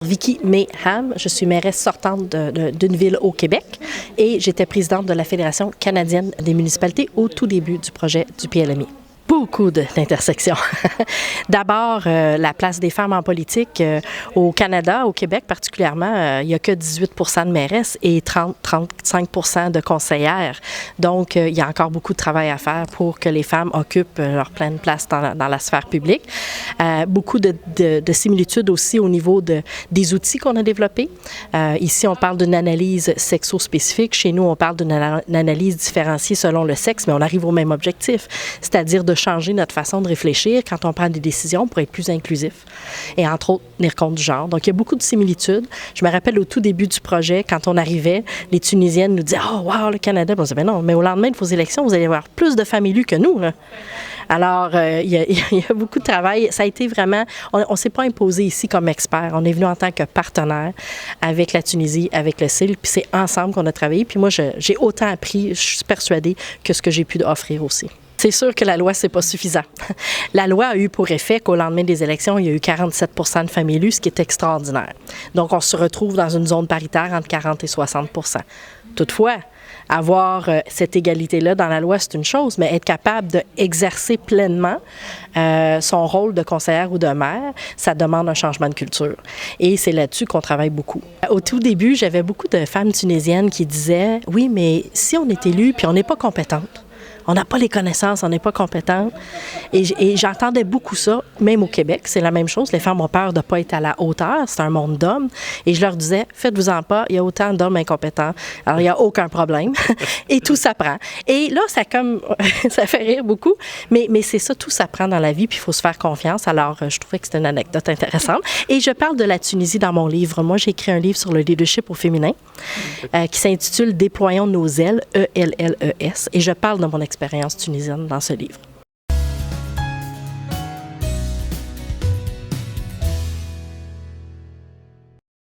Vicky Mayham, je suis mairesse sortante d'une ville au Québec et j'étais présidente de la Fédération canadienne des municipalités au tout début du projet du PLMI. Beaucoup d'intersections. D'abord, la place des femmes en politique au Canada, au Québec particulièrement, il n'y a que 18 % de mairesses et 35 % de conseillères. Donc, il y a encore beaucoup de travail à faire pour que les femmes occupent leur pleine place dans la sphère publique. Beaucoup de similitudes aussi au niveau des outils qu'on a développés. Ici, on parle d'une analyse sexo-spécifique. Chez nous, on parle d'une analyse différenciée selon le sexe, mais on arrive au même objectif, c'est-à-dire de changer notre façon de réfléchir quand on prend des décisions pour être plus inclusif et entre autres tenir compte du genre. Donc, il y a beaucoup de similitudes. Je me rappelle au tout début du projet, quand on arrivait, les Tunisiennes nous disaient « Oh, wow, le Canada! » On disait « Ben non, mais au lendemain de vos élections, vous allez avoir plus de femmes élues que nous. » Alors, il y a beaucoup de travail. Ça a été vraiment... On ne s'est pas imposé ici comme expert. On est venu en tant que partenaire avec la Tunisie, avec le CIL, puis c'est ensemble qu'on a travaillé. Puis moi, j'ai autant appris, je suis persuadée, que ce que j'ai pu offrir aussi. C'est sûr que la loi, c'est pas suffisant. La loi a eu pour effet qu'au lendemain des élections, il y a eu 47 % de femmes élues, ce qui est extraordinaire. Donc, on se retrouve dans une zone paritaire entre 40 et 60 %. Toutefois, avoir cette égalité-là dans la loi, c'est une chose, mais être capable d'exercer pleinement son rôle de conseillère ou de maire, ça demande un changement de culture. Et c'est là-dessus qu'on travaille beaucoup. Au tout début, j'avais beaucoup de femmes tunisiennes qui disaient « Oui, mais si on est élu puis on n'est pas compétente, on n'a pas les connaissances, on n'est pas compétente. » Et j'entendais beaucoup ça, même au Québec, c'est la même chose. Les femmes ont peur de ne pas être à la hauteur, c'est un monde d'hommes. Et je leur disais, faites-vous-en pas, il y a autant d'hommes incompétents. Alors, il n'y a aucun problème. Et tout s'apprend. Et là, ça fait rire beaucoup, mais c'est ça, tout s'apprend dans la vie, puis il faut se faire confiance. Alors, je trouvais que c'était une anecdote intéressante. Et je parle de la Tunisie dans mon livre. Moi, j'ai écrit un livre sur le leadership au féminin qui s'intitule « Déployons nos ailes », E-L-L-E-S. Et je parle de mon expérience tunisienne dans ce livre.